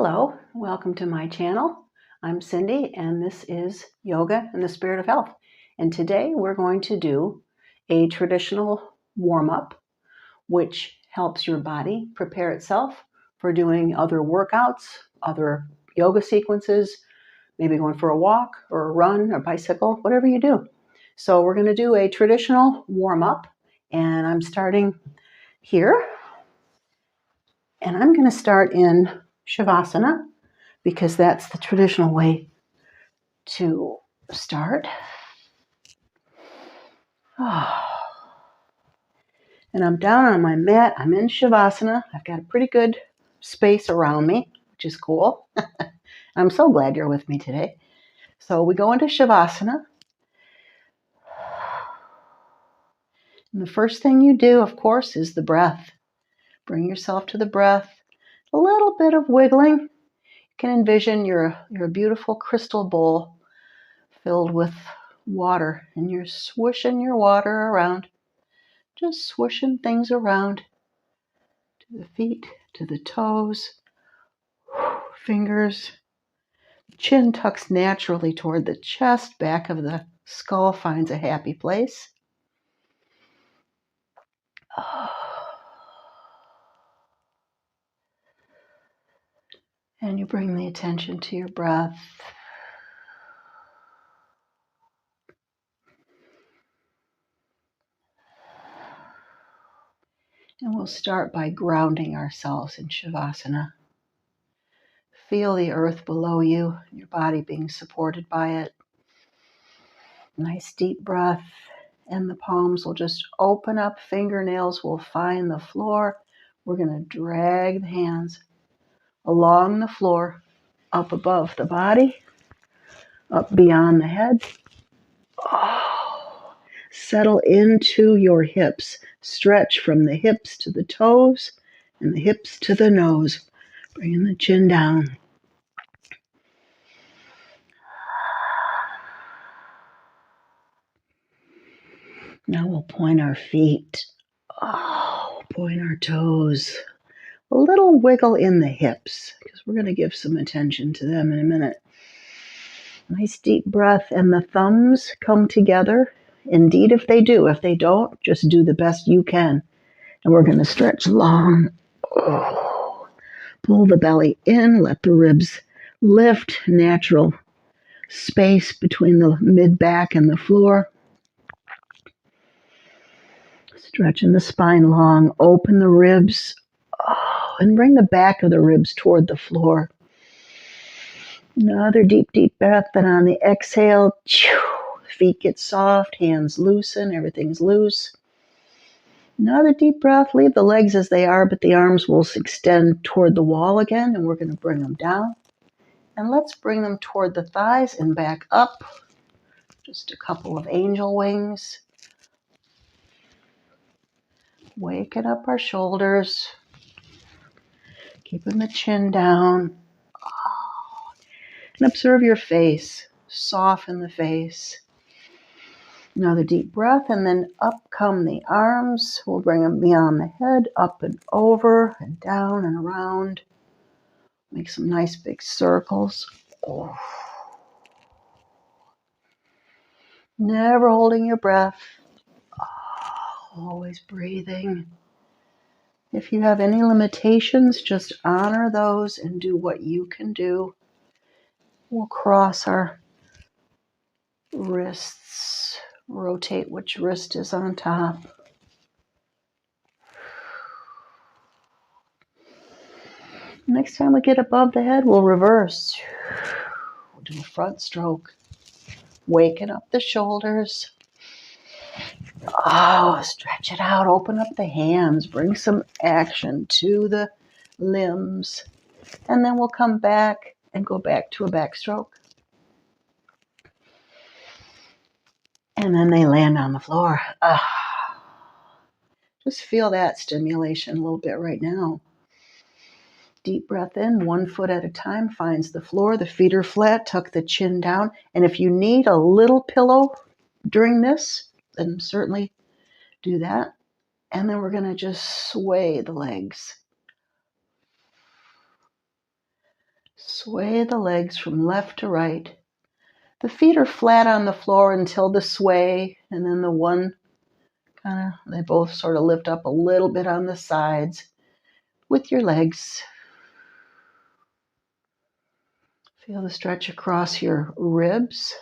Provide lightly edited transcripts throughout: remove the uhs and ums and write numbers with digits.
Hello, welcome to my channel. I'm Cindy and this is Yoga in the Spirit of Health. And today we're going to do a traditional warm-up which helps your body prepare itself for doing other workouts, other yoga sequences, maybe going for a walk or a run or bicycle, whatever you do. So we're going to do a traditional warm-up and I'm starting here. And I'm going to start in Shavasana, because that's the traditional way to start. And I'm down on my mat. I'm in Shavasana. I've got a pretty good space around me, which is cool. I'm so glad you're with me today. So we go into Shavasana. And the first thing you do, of course, is the breath. Bring yourself to the breath. A little bit of wiggling. You can envision you're a beautiful crystal bowl filled with water, and you're swishing your water around, just swishing things around to the feet, to the toes, fingers. Chin tucks naturally toward the chest, back of the skull finds a happy place. And you bring the attention to your breath. And we'll start by grounding ourselves in Shavasana. Feel the earth below you, your body being supported by it. Nice deep breath, and the palms will just open up. Fingernails will find the floor. We're going to drag the hands along the floor, up above the body, up beyond the head. Settle into your hips. Stretch from the hips to the toes and the hips to the nose. Bringing the chin down. Now we'll point our feet. Point our toes. A little wiggle in the hips, because we're going to give some attention to them in a minute. Nice deep breath, and the thumbs come together. Indeed, if they do. If they don't, just do the best you can. And we're going to stretch long. Pull the belly in, let the ribs lift. Natural space between the mid-back and the floor. Stretching the spine long. Open the ribs. And bring the back of the ribs toward the floor. Another deep, deep breath. And on the exhale, feet get soft, hands loosen, everything's loose. Another deep breath. Leave the legs as they are, but the arms will extend toward the wall again, and we're going to bring them down. And let's bring them toward the thighs and back up. Just a couple of angel wings. Waking up our shoulders. Keeping the chin down. And observe your face. Soften the face. Another deep breath, and then up come the arms. We'll bring them beyond the head, up and over and down and around. Make some nice big circles. Never holding your breath. Always breathing. If you have any limitations, just honor those and do what you can do. We'll cross our wrists. Rotate which wrist is on top. Next time we get above the head, we'll reverse. We'll do a front stroke. Waking up the shoulders. Stretch it out. Open up the hands. Bring some action to the limbs. And then we'll come back and go back to a backstroke. And then they land on the floor. Just feel that stimulation a little bit right now. Deep breath in, 1 foot at a time, finds the floor. The feet are flat, tuck the chin down. And if you need a little pillow during this, then certainly do that. And then we're going to just sway the legs. Sway the legs from left to right. The feet are flat on the floor until the sway, and then the one they both sort of lift up a little bit on the sides with your legs. Feel the stretch across your ribs.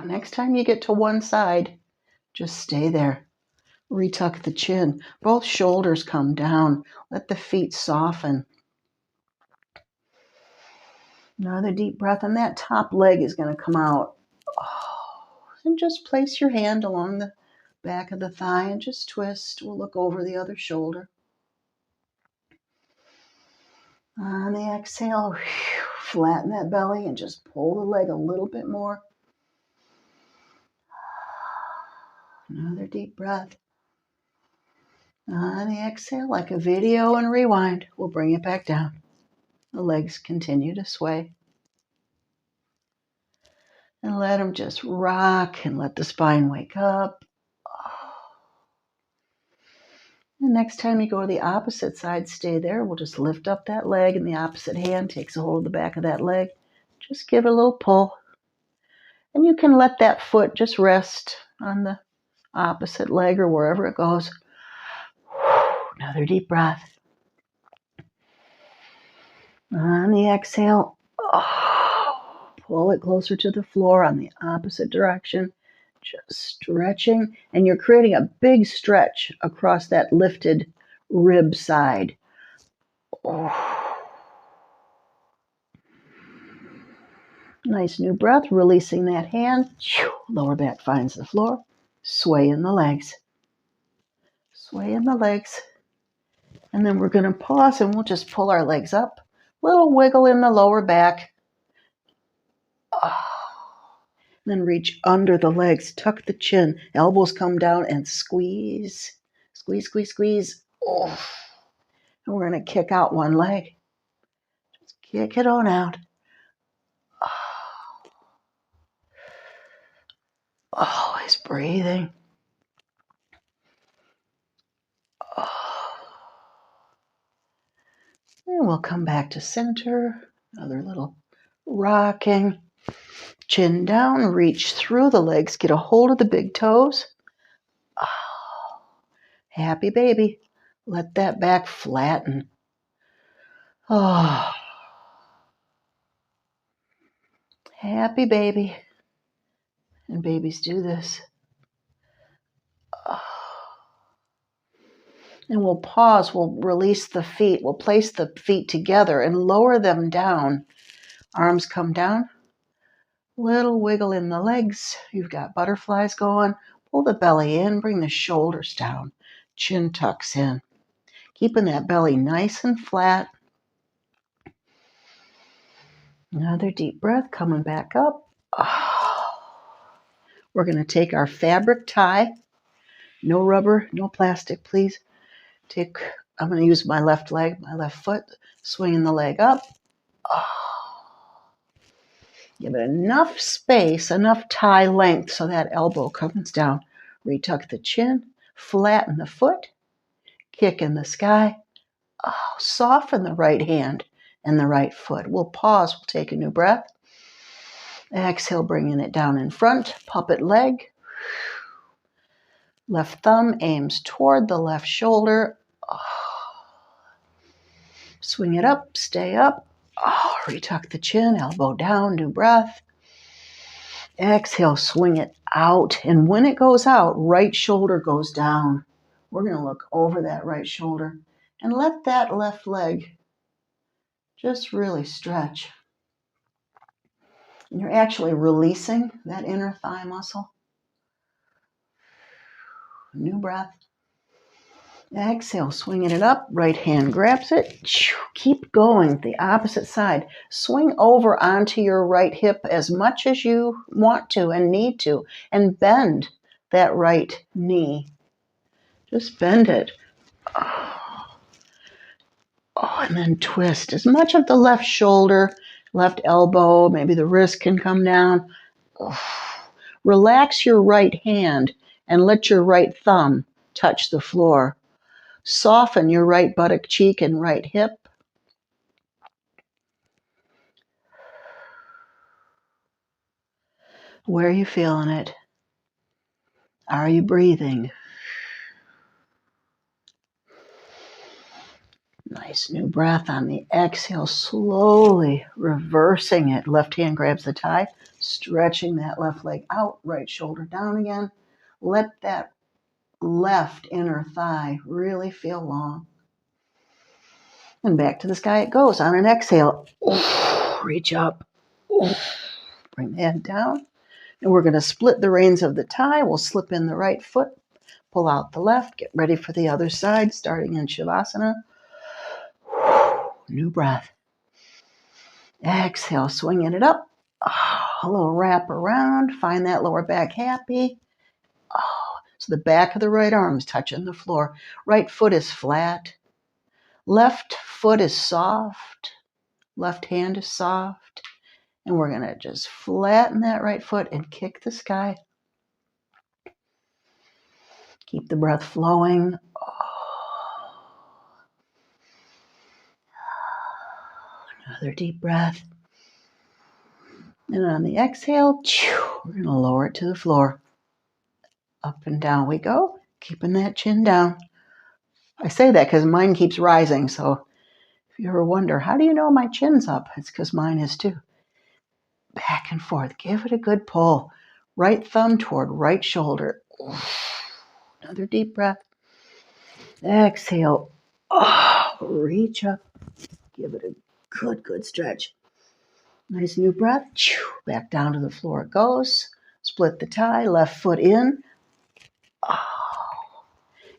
Next time you get to one side, just stay there. Retuck the chin. Both shoulders come down. Let the feet soften. Another deep breath, and that top leg is going to come out. And just place your hand along the back of the thigh and just twist. We'll look over the other shoulder. On the exhale, flatten that belly and just pull the leg a little bit more. Another deep breath. On the exhale, like a video and rewind, we'll bring it back down. The legs continue to sway. And let them just rock and let the spine wake up. And next time you go to the opposite side, stay there. We'll just lift up that leg and the opposite hand takes a hold of the back of that leg. Just give it a little pull. And you can let that foot just rest on the opposite leg or wherever it goes. Another deep breath. On the exhale, pull it closer to the floor on the opposite direction. Just stretching, and you're creating a big stretch across that lifted rib side. Nice new breath, releasing that hand. Lower back finds the floor. Sway in the legs. Sway in the legs. And then we're going to pause and we'll just pull our legs up. Little wiggle in the lower back. Then reach under the legs, tuck the chin, elbows come down and squeeze. Squeeze, squeeze, squeeze. And we're going to kick out one leg. Just kick it on out. Always breathing. And we'll come back to center. Another little rocking. Chin down, reach through the legs, get a hold of the big toes. Happy baby. Let that back flatten. Happy baby. And babies do this. And we'll pause, we'll release the feet, we'll place the feet together and lower them down. Arms come down. Little wiggle in the legs. You've got butterflies going. Pull the belly in, bring the shoulders down. Chin tucks in. Keeping that belly nice and flat. Another deep breath, coming back up. We're going to take our fabric tie. No rubber, no plastic, please. I'm going to use my left leg, my left foot, swinging the leg up. Give it enough space, enough tie length so that elbow comes down. Retuck the chin, flatten the foot, kick in the sky. Soften the right hand and the right foot. We'll pause, we'll take a new breath. Exhale, bringing it down in front, puppet leg. Left thumb aims toward the left shoulder. Swing it up, stay up. Retuck the chin, elbow down, new breath. Exhale, swing it out. And when it goes out, right shoulder goes down. We're going to look over that right shoulder and let that left leg just really stretch. And you're actually releasing that inner thigh muscle. New breath. Exhale, swinging it up. Right hand grabs it. Keep going the opposite side. Swing over onto your right hip as much as you want to and need to. And bend that right knee. Just bend it. And then twist. As much of the left shoulder, left elbow, maybe the wrist can come down. Relax your right hand and let your right thumb touch the floor. Soften your right buttock cheek and right hip. Where are you feeling it? Are you breathing? Nice new breath on the exhale, slowly reversing it. Left hand grabs the thigh, stretching that left leg out, right shoulder down again. Let that left inner thigh really feel long. And back to the sky it goes. On an exhale, reach up, bring the head down. And we're going to split the reins of the thigh. We'll slip in the right foot, pull out the left, get ready for the other side, starting in Shavasana. New breath. Exhale, swinging it up. A little wrap around. Find that lower back happy. So the back of the right arm is touching the floor. Right foot is flat. Left foot is soft. Left hand is soft. And we're going to just flatten that right foot and kick the sky. Keep the breath flowing. Another deep breath. And on the exhale, we're going to lower it to the floor. Up and down we go, keeping that chin down. I say that because mine keeps rising. So if you ever wonder, how do you know my chin's up? It's because mine is too. Back and forth. Give it a good pull. Right thumb toward right shoulder. Another deep breath. Exhale. Reach up. Give it a good stretch. Nice new breath. Back down to the floor it goes. Split the thigh. Left foot in.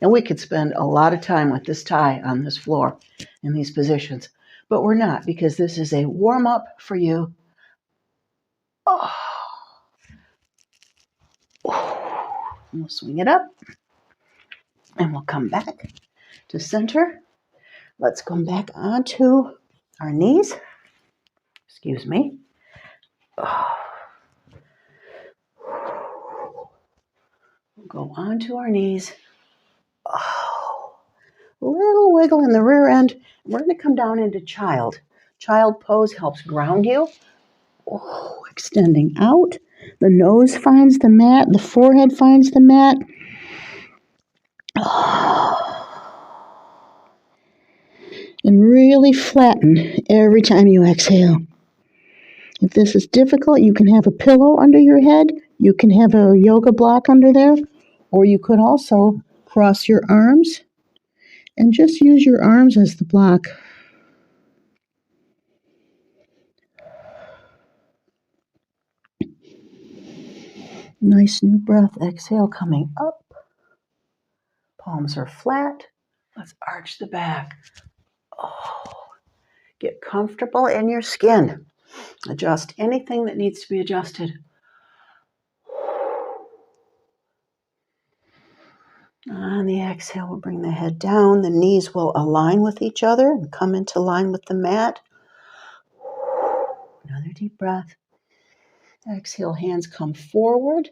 And we could spend a lot of time with this thigh on this floor in these positions. But we're not, because this is a warm-up for you. We'll swing it up. And we'll come back to center. Let's come back onto our knees. Excuse me. We'll go onto our knees. A little wiggle in the rear end. We're going to come down into child. Child pose helps ground you. Extending out. The nose finds the mat. The forehead finds the mat. And really flatten every time you exhale. If this is difficult, you can have a pillow under your head. You can have a yoga block under there. Or you could also cross your arms and just use your arms as the block. Nice new breath. Exhale, coming up. Palms are flat. Let's arch the back. Get comfortable in your skin. Adjust anything that needs to be adjusted. On the exhale, we'll bring the head down. The knees will align with each other and come into line with the mat. Another deep breath. Exhale, hands come forward.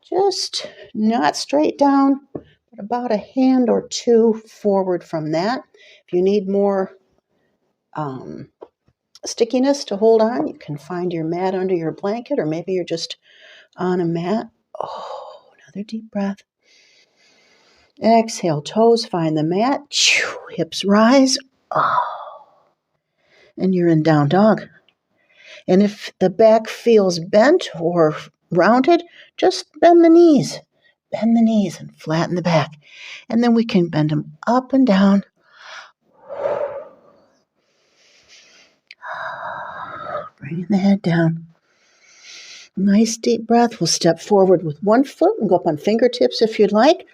Just not straight down, but about a hand or two forward from that. If you need more stickiness to hold on, you can find your mat under your blanket, or maybe you're just on a mat. Another deep breath. Exhale, toes find the mat. Hips rise. And you're in down dog. And if the back feels bent or rounded, just bend the knees. Bend the knees and flatten the back. And then we can bend them up and down. Bringing the head down. Nice deep breath. We'll step forward with one foot and go up on fingertips if you'd like.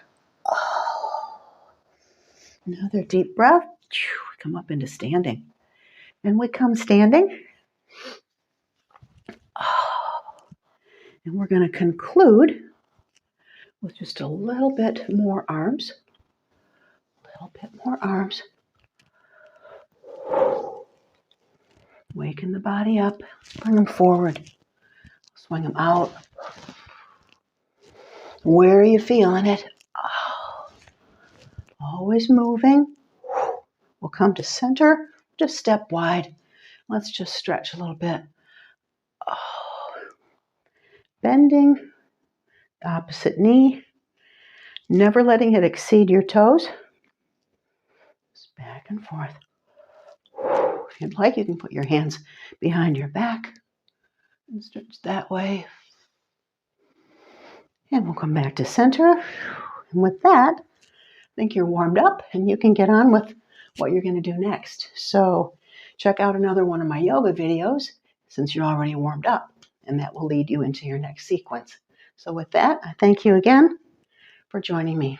Another deep breath. Come up into standing. And we come standing. And we're going to conclude with just a little bit more arms. Waken the body up. Bring them forward. Swing them out. Where are you feeling it? Always moving. We'll come to center. Just step wide. Let's just stretch a little bit. bending the opposite knee, never letting it exceed your toes. Just back and forth. If you'd like, you can put your hands behind your back and stretch that way. And we'll come back to center. And with that, I think you're warmed up and you can get on with what you're going to do next. So check out another one of my yoga videos since you're already warmed up, and that will lead you into your next sequence. So with that, I thank you again for joining me.